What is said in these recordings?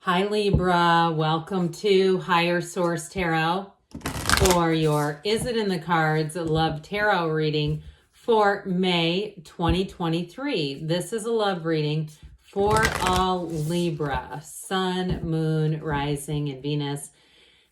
Hi Libra, welcome to Higher Source Tarot for your Is It in the Cards Love Tarot reading for May 2023. This is a love reading for all Libra, Sun, Moon, Rising, and Venus.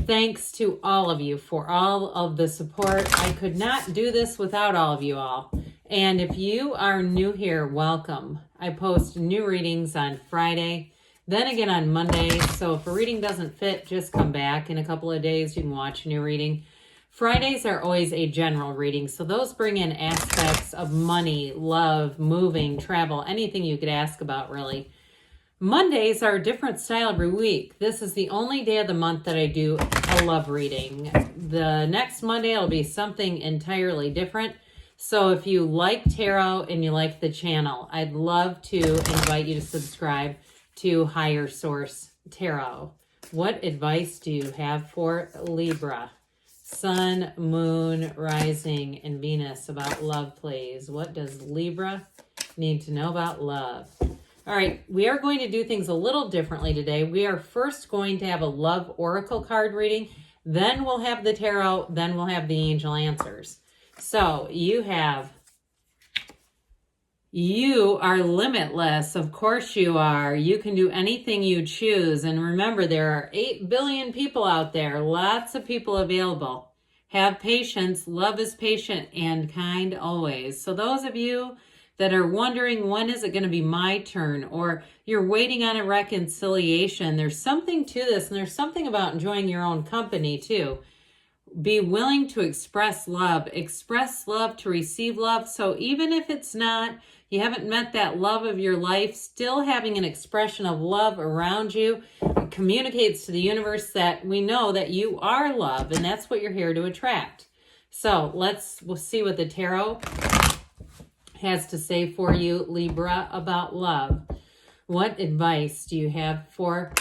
Thanks to all of you for all of the support. I could not do this without all of you all. And if you are new here, welcome. I post new readings on Friday, then again on Monday. So if a reading doesn't fit, just come back in a couple of days. You can watch a new reading. Fridays are always a general reading. So those bring in aspects of money, love, moving, travel, anything you could ask about really. Mondays are a different style every week. This is the only day of the month that I do a love reading. The next Monday will be something entirely different. So if you like tarot and you like the channel, I'd love to invite you to subscribe to Higher Source Tarot. What advice do you have for Libra? Sun, Moon, Rising, and Venus about love, please. What does Libra need to know about love? All right, we are going to do things a little differently today. We are first going to have a love oracle card reading, then we'll have the tarot, then we'll have the angel answers. So you are limitless. Of course you are. You can do anything you choose. And remember, there are 8 billion people out there, lots of people available. Have patience. Love is patient and kind always. So those of you that are wondering, when is it going to be my turn? Or you're waiting on a reconciliation. There's something to this, and there's something about enjoying your own company too. Be willing to express love to receive love. So even if it's not, you haven't met that love of your life, still having an expression of love around you communicates to the universe that we know that you are love, and that's what you're here to attract. So we'll see what the tarot has to say for you, Libra, about love. What advice do you have for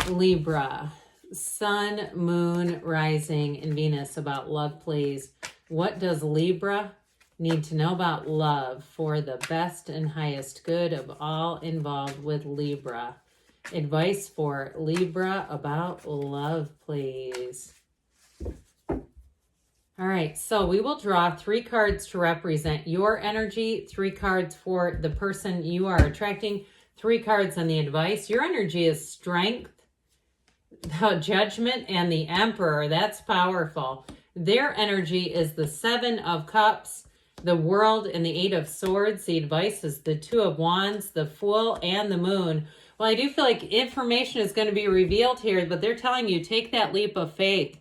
Libra? Sun, Moon, Rising, and Venus about love, please. What does Libra need to know about love for the best and highest good of all involved with Libra? Advice for Libra about love, please. All right, so we will draw 3 cards to represent your energy, 3 cards for the person you are attracting, 3 cards on the advice. Your energy is strength, the Judgment, and the Emperor. That's powerful. Their energy is the 7 of Cups, the World, and the 8 of Swords. The advice is the 2 of Wands, the Fool, and the Moon. Well, I do feel like information is going to be revealed here, but they're telling you, take that leap of faith.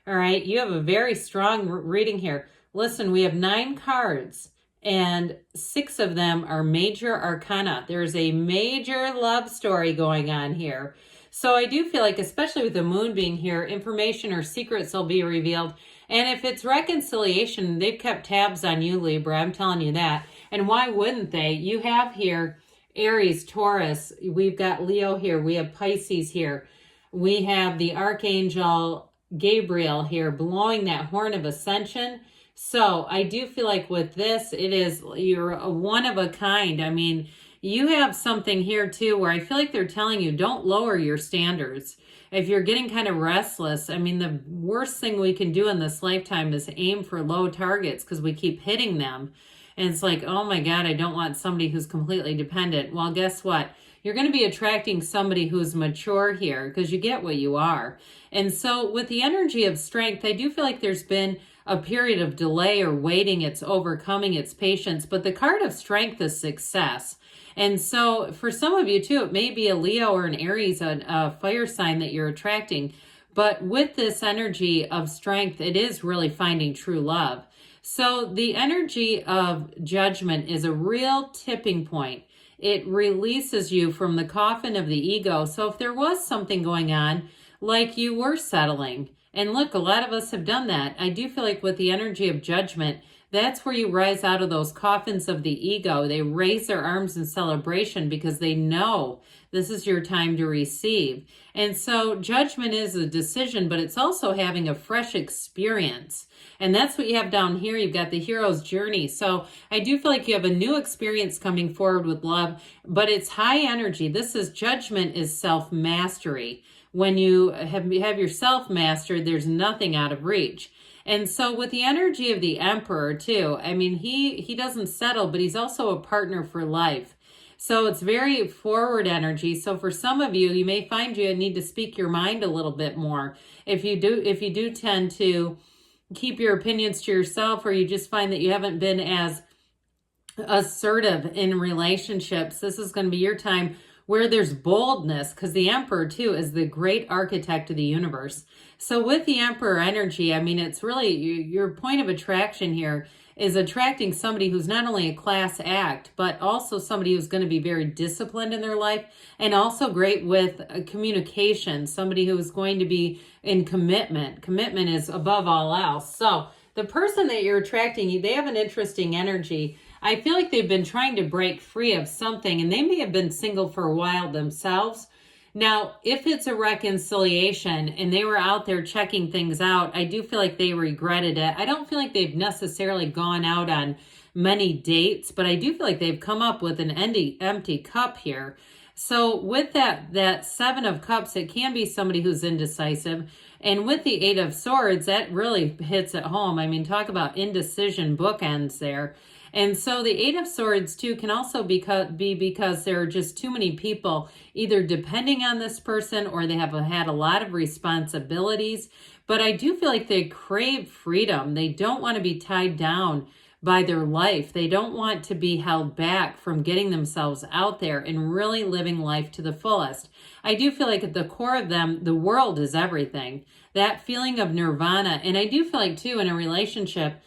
All right, you have a very strong reading here. Listen, we have 9 cards, and 6 of them are major arcana. There's a major love story going on here. So I do feel like, especially with the moon being here, information or secrets will be revealed. And if it's reconciliation, they've kept tabs on you, Libra. I'm telling you that. And why wouldn't they? You have here Aries, Taurus. We've got Leo here. We have Pisces here. We have the Archangel Gabriel here blowing that horn of ascension. So I do feel like with this, you're a one of a kind. I mean, you have something here too where I feel like they're telling you, don't lower your standards. If you're getting kind of restless, I mean, the worst thing we can do in this lifetime is aim for low targets because we keep hitting them. And it's like, oh my God, I don't want somebody who's completely dependent. Well, guess what? You're going to be attracting somebody who's mature here because you get what you are. And so with the energy of strength, I do feel like there's been a period of delay or waiting. It's overcoming, it's patience. But the card of strength is success. And so for some of you too, it may be a Leo or an Aries, a fire sign that you're attracting. But with this energy of strength, it is really finding true love. So the energy of Judgment is a real tipping point. It releases you from the coffin of the ego. So if there was something going on, like you were settling, and look, a lot of us have done that. I do feel like with the energy of Judgment, that's where you rise out of those coffins of the ego. They raise their arms in celebration because they know This is your time to receive. And so Judgment is a decision, but it's also having a fresh experience. And that's what you have down here. You've got the hero's journey. So I do feel like you have a new experience coming forward with love, but it's high energy. This is Judgment is self-mastery. When you have yourself mastered, there's nothing out of reach. And so with the energy of the Emperor too, I mean, he doesn't settle, but he's also a partner for life. So it's very forward energy. So for some of you, you may find you need to speak your mind a little bit more. If you do tend to keep your opinions to yourself, or you just find that you haven't been as assertive in relationships, this is going to be your time where there's boldness, because the Emperor too is the great architect of the universe. So with the Emperor energy, I mean, it's really your point of attraction here is attracting somebody who's not only a class act, but also somebody who's going to be very disciplined in their life and also great with communication, somebody who is going to be in commitment. Commitment is above all else. So the person that you're attracting, they have an interesting energy. I feel like they've been trying to break free of something, and they may have been single for a while themselves. Now, if it's a reconciliation and they were out there checking things out, I do feel like they regretted it. I don't feel like they've necessarily gone out on many dates, but I do feel like they've come up with an empty cup here. So with that Seven of Cups, it can be somebody who's indecisive. And with the Eight of Swords, that really hits at home. I mean, talk about indecision bookends there. And so the Eight of Swords too can also be because there are just too many people either depending on this person, or they have had a lot of responsibilities. But I do feel like they crave freedom. They don't want to be tied down by their life. They don't want to be held back from getting themselves out there and really living life to the fullest. I do feel like at the core of them, the world is everything. That feeling of nirvana. And I do feel like too, in a relationship,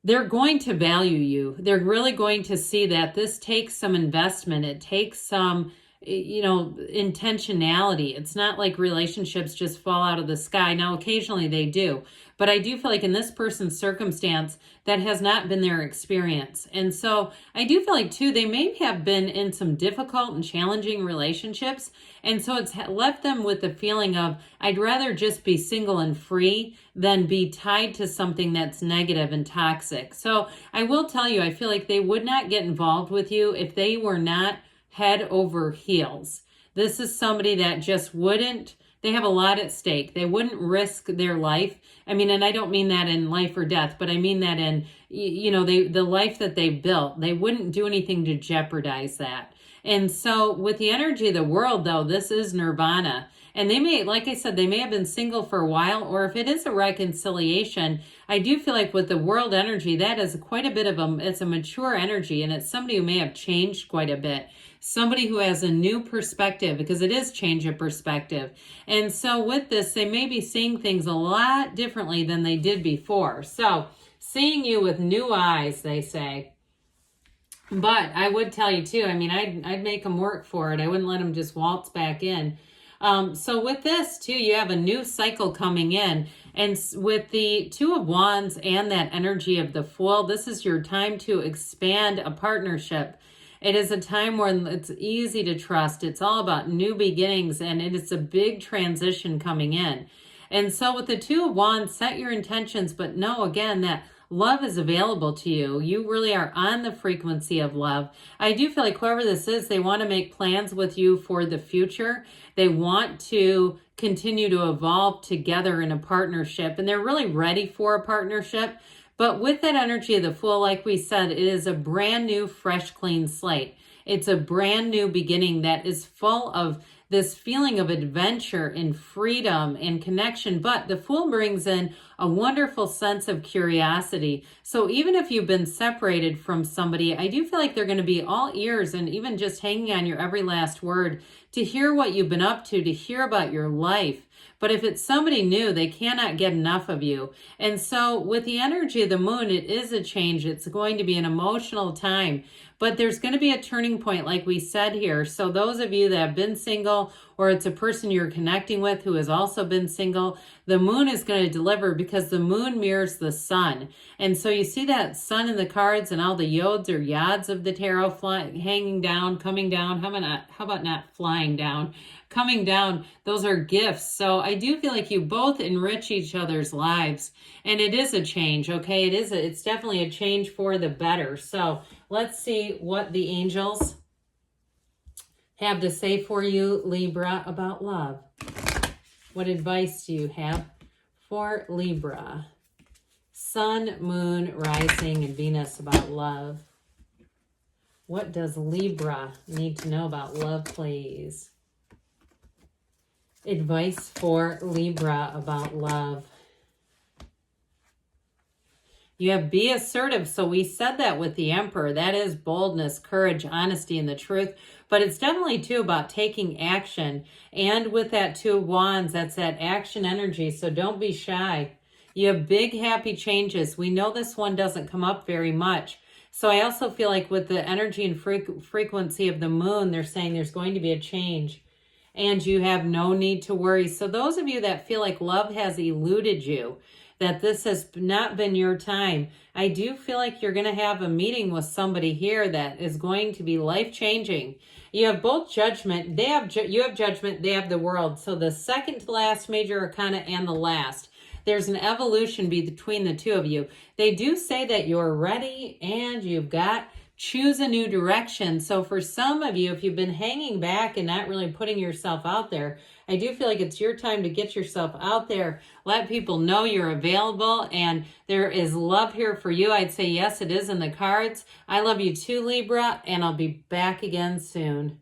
they're going to value you. They're really going to see that this takes some investment. It takes some, intentionality. It's not like relationships just fall out of the sky. Now, occasionally they do. But I do feel like in this person's circumstance, that has not been their experience. And so I do feel like, too, they may have been in some difficult and challenging relationships. And so it's left them with the feeling of, I'd rather just be single and free than be tied to something that's negative and toxic. So I will tell you, I feel like they would not get involved with you if they were not head over heels. This is somebody that just wouldn't. They have a lot at stake. They wouldn't risk their life. I mean, and I don't mean that in life or death, but I mean that in, the life that they built. They wouldn't do anything to jeopardize that. And so with the energy of the world, though, this is nirvana. And they may, like I said, they may have been single for a while, or if it is a reconciliation, I do feel like with the world energy, that is quite a bit of it's a mature energy, and it's somebody who may have changed quite a bit. Somebody who has a new perspective, because it is change of perspective. And so with this, they may be seeing things a lot differently than they did before. So seeing you with new eyes, they say. But I would tell you too, I mean, I'd make them work for it. I wouldn't let them just waltz back in. So with this too, you have a new cycle coming in. And with the Two of Wands and that energy of the Fool, this is your time to expand a partnership. It is a time when it's easy to trust. It's all about new beginnings, and it's a big transition coming in. And so with the Two of Wands, set your intentions, but know again that love is available to you. You really are on the frequency of love. I do feel like whoever this is, they want to make plans with you for the future. They want to continue to evolve together in a partnership, and they're really ready for a partnership. But with that energy of the Fool, like we said, it is a brand new, fresh, clean slate. It's a brand new beginning that is full of this feeling of adventure and freedom and connection. But the Fool brings in a wonderful sense of curiosity. So even if you've been separated from somebody, I do feel like they're going to be all ears and even just hanging on your every last word to hear what you've been up to hear about your life. But if it's somebody new, they cannot get enough of you. And so with the energy of the Moon, it is a change. It's going to be an emotional time. but there's going to be a turning point like we said here. So those of you that have been single, or it's a person you're connecting with who has also been single, the moon is going to deliver because the moon mirrors the sun. And so you see that sun in the cards and all the yods or yads of the tarot hanging down, coming down. How about not flying down? Coming down, those are gifts. So I do feel like you both enrich each other's lives, and it is a change, okay? It's definitely a change for the better. So let's see what the angels have to say for you, Libra, about love. What advice do you have for Libra? Sun, moon, rising, and Venus about love. What does Libra need to know about love, please? Advice for Libra about love. You have be assertive. So we said that with the Emperor. That is boldness, courage, honesty, and the truth. But it's definitely, too, about taking action. And with that Two of Wands, that's that action energy. So don't be shy. You have big, happy changes. We know this one doesn't come up very much. So I also feel like with the energy and frequency of the moon, they're saying there's going to be a change. And you have no need to worry. So those of you that feel like love has eluded you, that this has not been your time, I do feel like you're going to have a meeting with somebody here that is going to be life-changing. You have both judgment. You have judgment. They have the world. So the second to last major arcana and the last. There's an evolution between the two of you. They do say that you're ready and you've got choose a new direction. So for some of you, if you've been hanging back and not really putting yourself out there, I do feel like it's your time to get yourself out there. Let people know you're available and there is love here for you. I'd say yes, it is in the cards. I love you too, Libra, and I'll be back again soon.